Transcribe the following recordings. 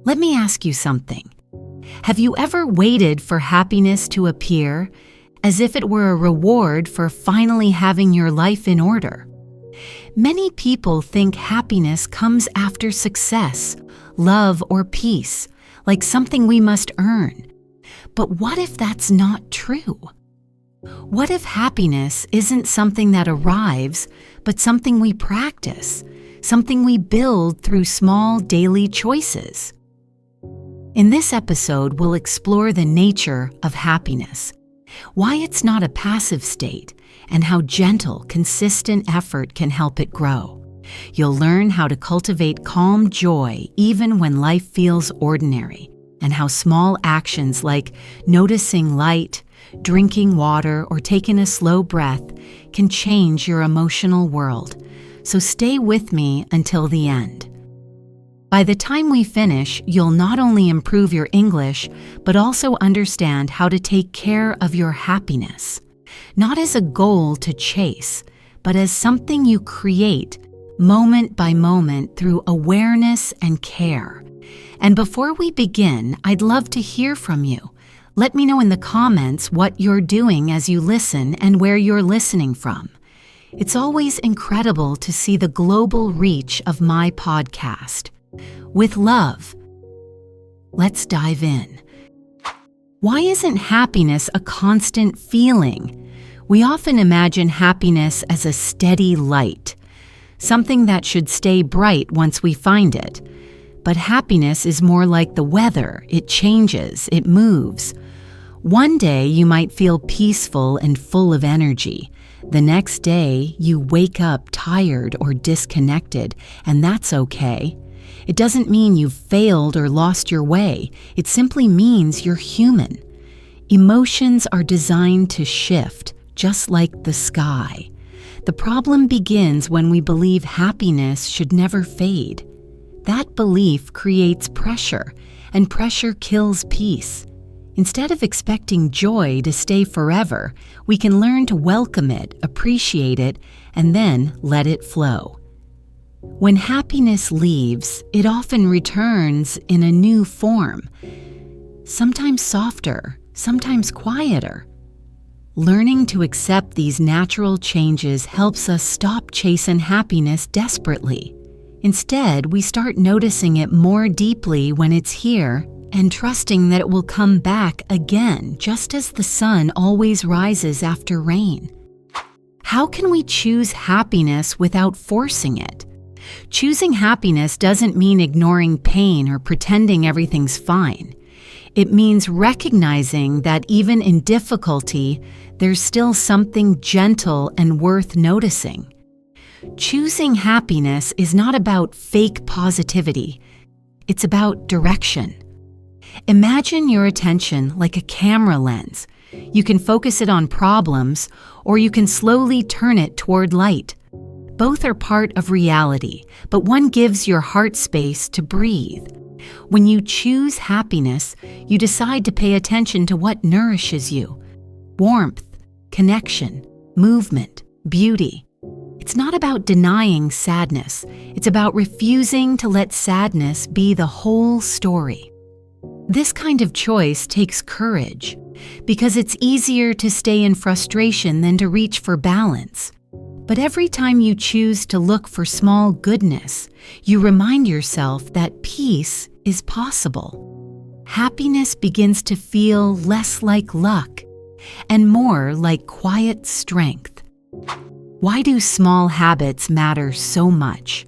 Let me ask you something. Have you ever waited for happiness to appear, as if it were a reward for finally having your life in order? Many people think happiness comes after success, love, or peace, like something we must earn. But what if that's not true? What if happiness isn't something that arrives, but something we practice, something we build through small daily choices? In this episode, we'll explore the nature of happiness, why it's not a passive state, and how gentle, consistent effort can help it grow. You'll learn how to cultivate calm joy even when life feels ordinary, and how small actions like noticing light, drinking water, or taking a slow breath can change your emotional world. So stay with me until the end. By the time we finish, you'll not only improve your English, but also understand how to take care of your happiness, not as a goal to chase, but as something you create moment by moment through awareness and care. And before we begin, I'd love to hear from you. Let me know in the comments what you're doing as you listen and where you're listening from. It's always incredible to see the global reach of my podcast. With love, let's dive in. Why isn't happiness a constant feeling? We often imagine happiness as a steady light, something that should stay bright once we find it. But happiness is more like the weather. It changes, it moves. One day you might feel peaceful and full of energy. The next day you wake up tired or disconnected, and that's okay. It doesn't mean you've failed or lost your way. It simply means you're human. Emotions are designed to shift, just like the sky. The problem begins when we believe happiness should never fade. That belief creates pressure, and pressure kills peace. Instead of expecting joy to stay forever, we can learn to welcome it, appreciate it, and then let it flow. When happiness leaves, it often returns in a new form, sometimes softer, sometimes quieter. Learning to accept these natural changes helps us stop chasing happiness desperately. Instead, we start noticing it more deeply when it's here and trusting that it will come back again, just as the sun always rises after rain. How can we choose happiness without forcing it? Choosing happiness doesn't mean ignoring pain or pretending everything's fine. It means recognizing that even in difficulty, there's still something gentle and worth noticing. Choosing happiness is not about fake positivity. It's about direction. Imagine your attention like a camera lens. You can focus it on problems, or you can slowly turn it toward light. Both are part of reality, but one gives your heart space to breathe. When you choose happiness, you decide to pay attention to what nourishes you. Warmth, connection, movement, beauty. It's not about denying sadness. It's about refusing to let sadness be the whole story. This kind of choice takes courage, because it's easier to stay in frustration than to reach for balance. But every time you choose to look for small goodness, you remind yourself that peace is possible. Happiness begins to feel less like luck and more like quiet strength. Why do small habits matter so much?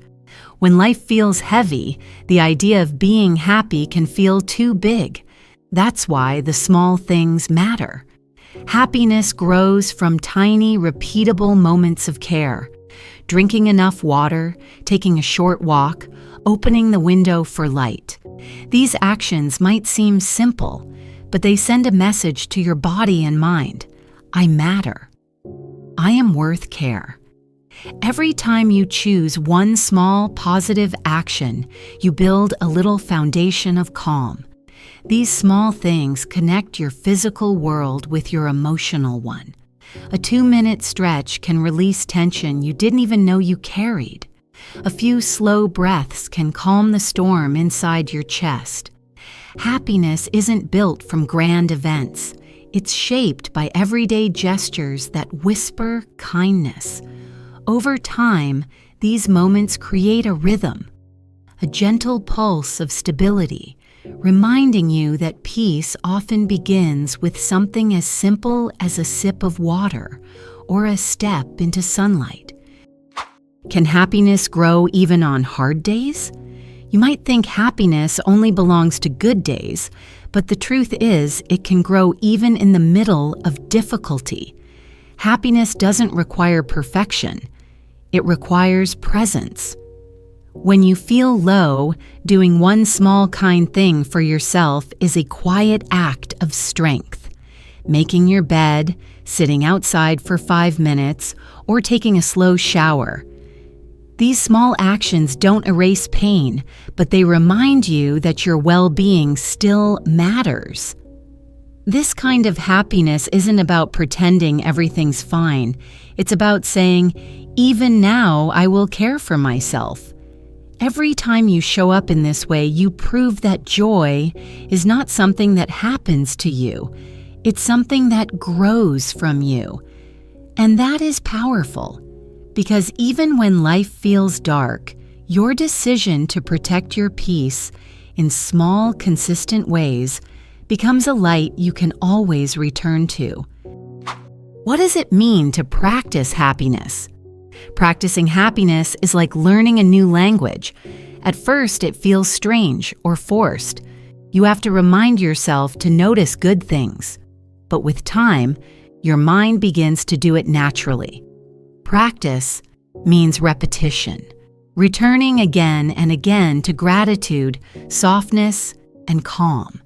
When life feels heavy, the idea of being happy can feel too big. That's why the small things matter. Happiness grows from tiny, repeatable moments of care. Drinking enough water, taking a short walk, opening the window for light. These actions might seem simple, but they send a message to your body and mind. I matter. I am worth care. Every time you choose one small positive action, you build a little foundation of calm. These small things connect your physical world with your emotional one. A 2-minute stretch can release tension you didn't even know you carried. A few slow breaths can calm the storm inside your chest. Happiness isn't built from grand events. It's shaped by everyday gestures that whisper kindness. Over time, these moments create a rhythm, a gentle pulse of stability, reminding you that peace often begins with something as simple as a sip of water or a step into sunlight. Can happiness grow even on hard days? You might think happiness only belongs to good days, but the truth is it can grow even in the middle of difficulty. Happiness doesn't require perfection. It requires presence. When you feel low, doing one small kind thing for yourself is a quiet act of strength. Making your bed, sitting outside for 5 minutes, or taking a slow shower. These small actions don't erase pain, but they remind you that your well-being still matters. This kind of happiness isn't about pretending everything's fine. It's about saying, even now I will care for myself. Every time you show up in this way, you prove that joy is not something that happens to you. It's something that grows from you. And that is powerful, because even when life feels dark, your decision to protect your peace in small, consistent ways becomes a light you can always return to. What does it mean to practice happiness? Practicing happiness is like learning a new language. At first, it feels strange or forced. You have to remind yourself to notice good things. But with time, your mind begins to do it naturally. Practice means repetition, returning again and again to gratitude, softness, and calm.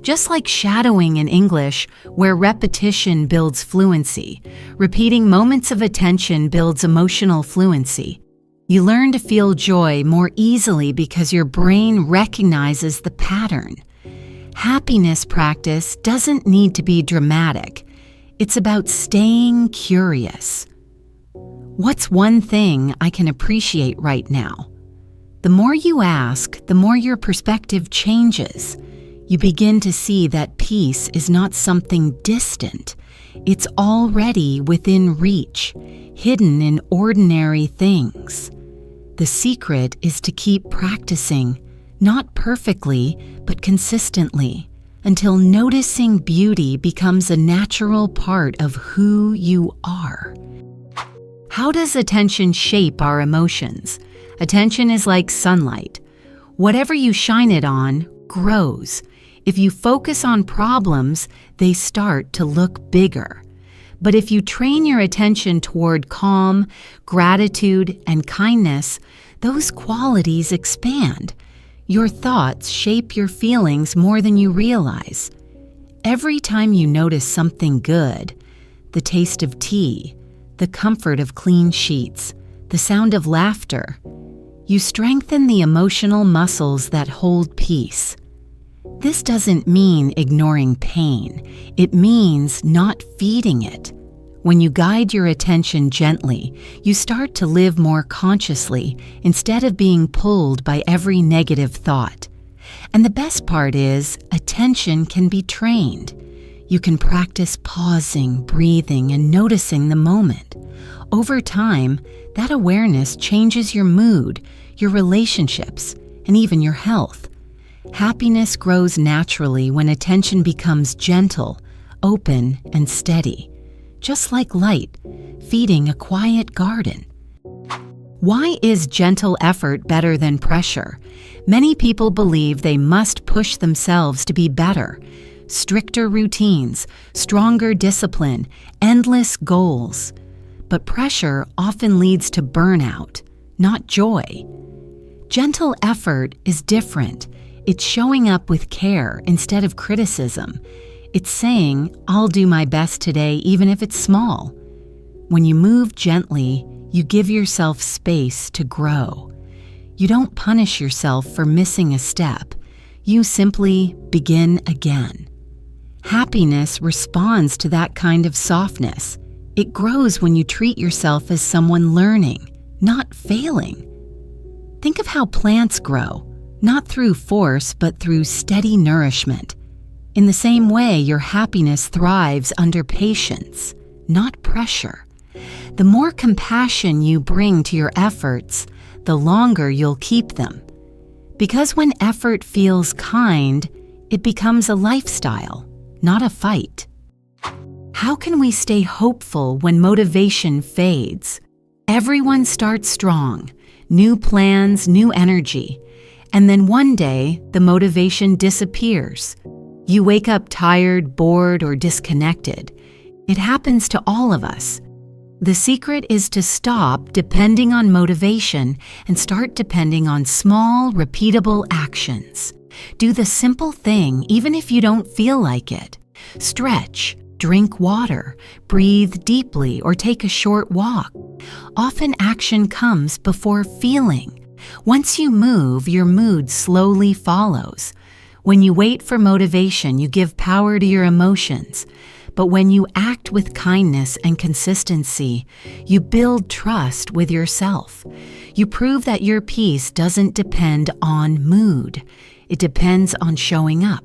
Just like shadowing in English, where repetition builds fluency, repeating moments of attention builds emotional fluency. You learn to feel joy more easily because your brain recognizes the pattern. Happiness practice doesn't need to be dramatic. It's about staying curious. What's one thing I can appreciate right now? The more you ask, the more your perspective changes. You begin to see that peace is not something distant. It's already within reach, hidden in ordinary things. The secret is to keep practicing, not perfectly, but consistently, until noticing beauty becomes a natural part of who you are. How does attention shape our emotions? Attention is like sunlight. Whatever you shine it on grows. If you focus on problems, they start to look bigger. But if you train your attention toward calm, gratitude, and kindness, those qualities expand. Your thoughts shape your feelings more than you realize. Every time you notice something good, the taste of tea, the comfort of clean sheets, the sound of laughter, you strengthen the emotional muscles that hold peace. This doesn't mean ignoring pain. It means not feeding it. When you guide your attention gently, you start to live more consciously instead of being pulled by every negative thought. And the best part is, attention can be trained. You can practice pausing, breathing, and noticing the moment. Over time, that awareness changes your mood, your relationships, and even your health. Happiness grows naturally when attention becomes gentle, open, and steady, just like light, feeding a quiet garden. Why is gentle effort better than pressure? Many people believe they must push themselves to be better. Stricter routines, stronger discipline, endless goals. But pressure often leads to burnout, not joy. Gentle effort is different. It's showing up with care instead of criticism. It's saying, I'll do my best today even if it's small. When you move gently, you give yourself space to grow. You don't punish yourself for missing a step. You simply begin again. Happiness responds to that kind of softness. It grows when you treat yourself as someone learning, not failing. Think of how plants grow, not through force but through steady nourishment. In the same way, your happiness thrives under patience, not pressure. The more compassion you bring to your efforts, the longer you'll keep them. Because when effort feels kind, it becomes a lifestyle, not a fight. How can we stay hopeful when motivation fades? Everyone starts strong, new plans, new energy, and then one day the motivation disappears. You wake up tired, bored, or disconnected. It happens to all of us. The secret is to stop depending on motivation and start depending on small, repeatable actions. Do the simple thing even if you don't feel like it. Stretch, drink water, breathe deeply, or take a short walk. Often action comes before feeling. Once you move, your mood slowly follows. When you wait for motivation, you give power to your emotions. But when you act with kindness and consistency, you build trust with yourself. You prove that your peace doesn't depend on mood. It depends on showing up.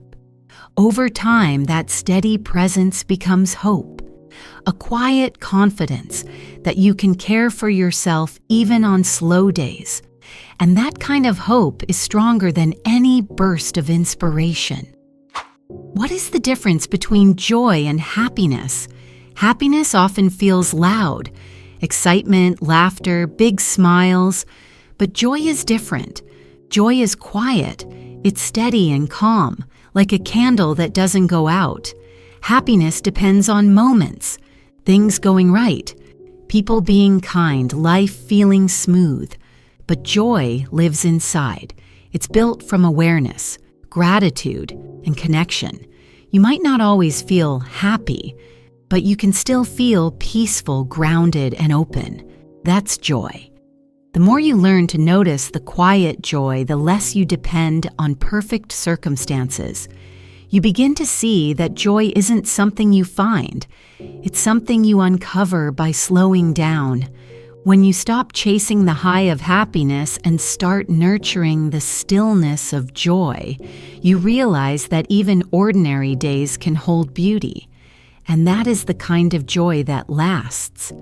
Over time, that steady presence becomes hope, a quiet confidence that you can care for yourself even on slow days. And that kind of hope is stronger than any burst of inspiration. What is the difference between joy and happiness? Happiness often feels loud, excitement, laughter, big smiles. But joy is different. Joy is quiet. It's steady and calm, like a candle that doesn't go out. Happiness depends on moments, things going right, people being kind, life feeling smooth. But joy lives inside. It's built from awareness, gratitude, and connection. You might not always feel happy, but you can still feel peaceful, grounded, and open. That's joy. The more you learn to notice the quiet joy, the less you depend on perfect circumstances. You begin to see that joy isn't something you find. It's something you uncover by slowing down. When you stop chasing the high of happiness and start nurturing the stillness of joy, you realize that even ordinary days can hold beauty. And that is the kind of joy that lasts.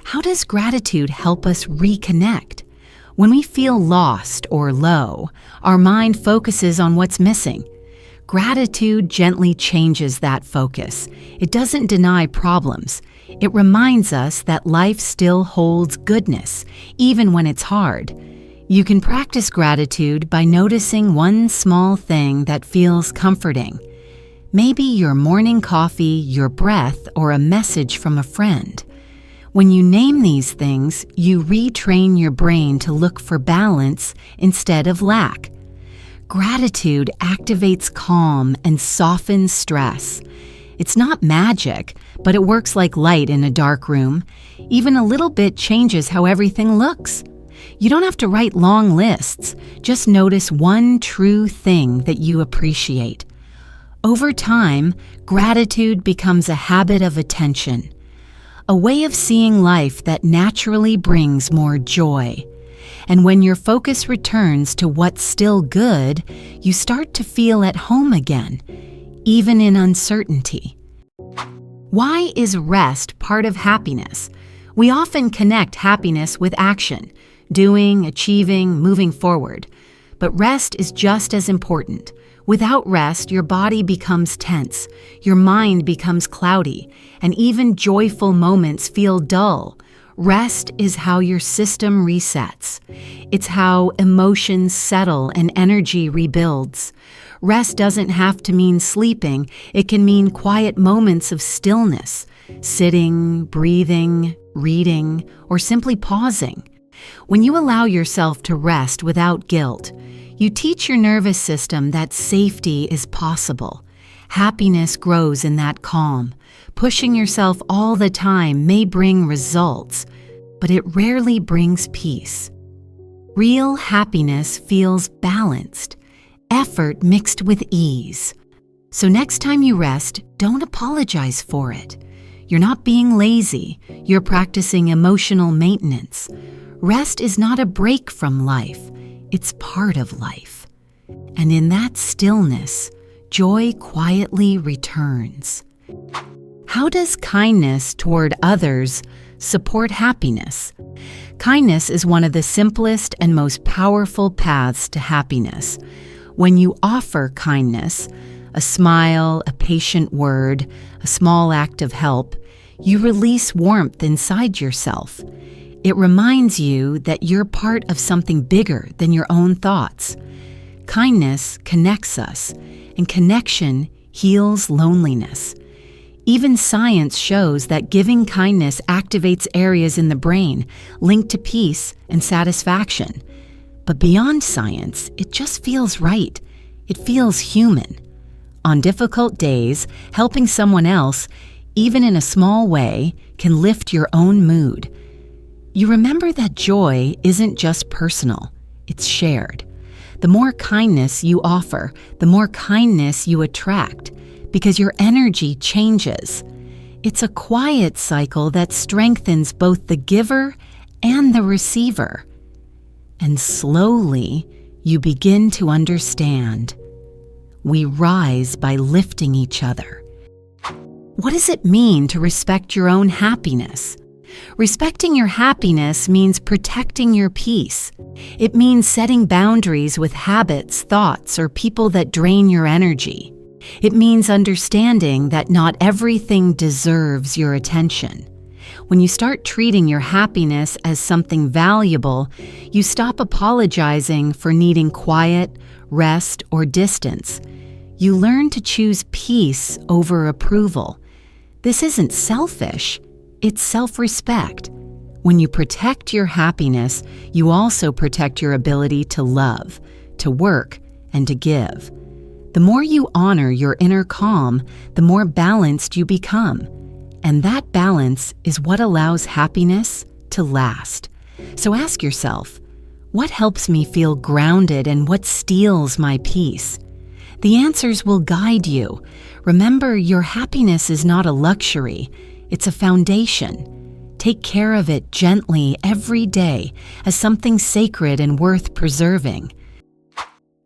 How does gratitude help us reconnect? When we feel lost or low, our mind focuses on what's missing. Gratitude gently changes that focus. It doesn't deny problems. It reminds us that life still holds goodness, even when it's hard. You can practice gratitude by noticing one small thing that feels comforting. Maybe your morning coffee, your breath, or a message from a friend. When you name these things, you retrain your brain to look for balance instead of lack. Gratitude activates calm and softens stress. It's not magic, but it works like light in a dark room. Even a little bit changes how everything looks. You don't have to write long lists. Just notice one true thing that you appreciate. Over time, gratitude becomes a habit of attention, a way of seeing life that naturally brings more joy. And when your focus returns to what's still good, you start to feel at home again, even in uncertainty. Why is rest part of happiness? We often connect happiness with action, doing, achieving, moving forward. But rest is just as important. Without rest, your body becomes tense, your mind becomes cloudy, and even joyful moments feel dull. Rest is how your system resets. It's how emotions settle and energy rebuilds. Rest doesn't have to mean sleeping. It can mean quiet moments of stillness, sitting, breathing, reading, or simply pausing. When you allow yourself to rest without guilt, you teach your nervous system that safety is possible. Happiness grows in that calm. Pushing yourself all the time may bring results, but it rarely brings peace. Real happiness feels balanced, effort mixed with ease. So next time you rest, don't apologize for it. You're not being lazy, you're practicing emotional maintenance. Rest is not a break from life, it's part of life. And in that stillness, joy quietly returns. How does kindness toward others support happiness? Kindness is one of the simplest and most powerful paths to happiness. When you offer kindness, a smile, a patient word, a small act of help, you release warmth inside yourself. It reminds you that you're part of something bigger than your own thoughts. Kindness connects us, and connection heals loneliness. Even science shows that giving kindness activates areas in the brain linked to peace and satisfaction. But beyond science, it just feels right. It feels human. On difficult days, helping someone else, even in a small way, can lift your own mood. You remember that joy isn't just personal, it's shared. The more kindness you offer, the more kindness you attract, because your energy changes. It's a quiet cycle that strengthens both the giver and the receiver. And slowly, you begin to understand. We rise by lifting each other. What does it mean to respect your own happiness? Respecting your happiness means protecting your peace. It means setting boundaries with habits, thoughts, or people that drain your energy. It means understanding that not everything deserves your attention. When you start treating your happiness as something valuable, you stop apologizing for needing quiet, rest, or distance. You learn to choose peace over approval. This isn't selfish, it's self-respect. When you protect your happiness, you also protect your ability to love, to work, and to give. The more you honor your inner calm, the more balanced you become. And that balance is what allows happiness to last. So ask yourself, what helps me feel grounded and what steals my peace? The answers will guide you. Remember, your happiness is not a luxury, it's a foundation. Take care of it gently every day as something sacred and worth preserving.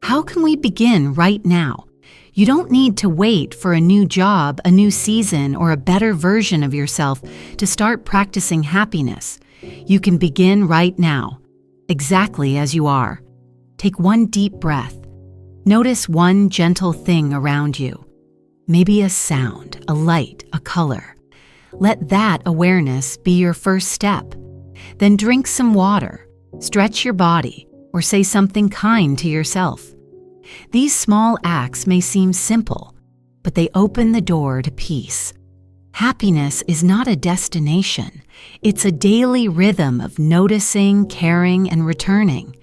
How can we begin right now? You don't need to wait for a new job, a new season, or a better version of yourself to start practicing happiness. You can begin right now, exactly as you are. Take one deep breath. Notice one gentle thing around you. Maybe a sound, a light, a color. Let that awareness be your first step. Then drink some water, stretch your body, or say something kind to yourself. These small acts may seem simple, but they open the door to peace. Happiness is not a destination. It's a daily rhythm of noticing, caring, and returning.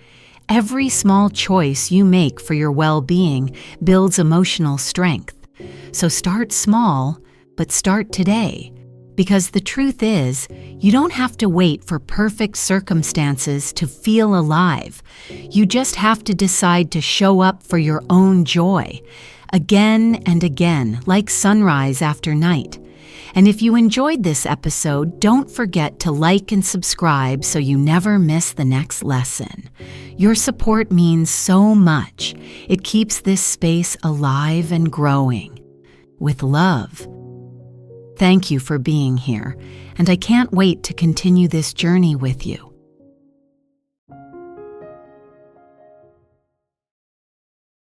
Every small choice you make for your well-being builds emotional strength. So start small, but start today. Because the truth is, you don't have to wait for perfect circumstances to feel alive. You just have to decide to show up for your own joy, again and again, like sunrise after night. And if you enjoyed this episode, don't forget to like and subscribe so you never miss the next lesson. Your support means so much. It keeps this space alive and growing. With love. Thank you for being here, and I can't wait to continue this journey with you.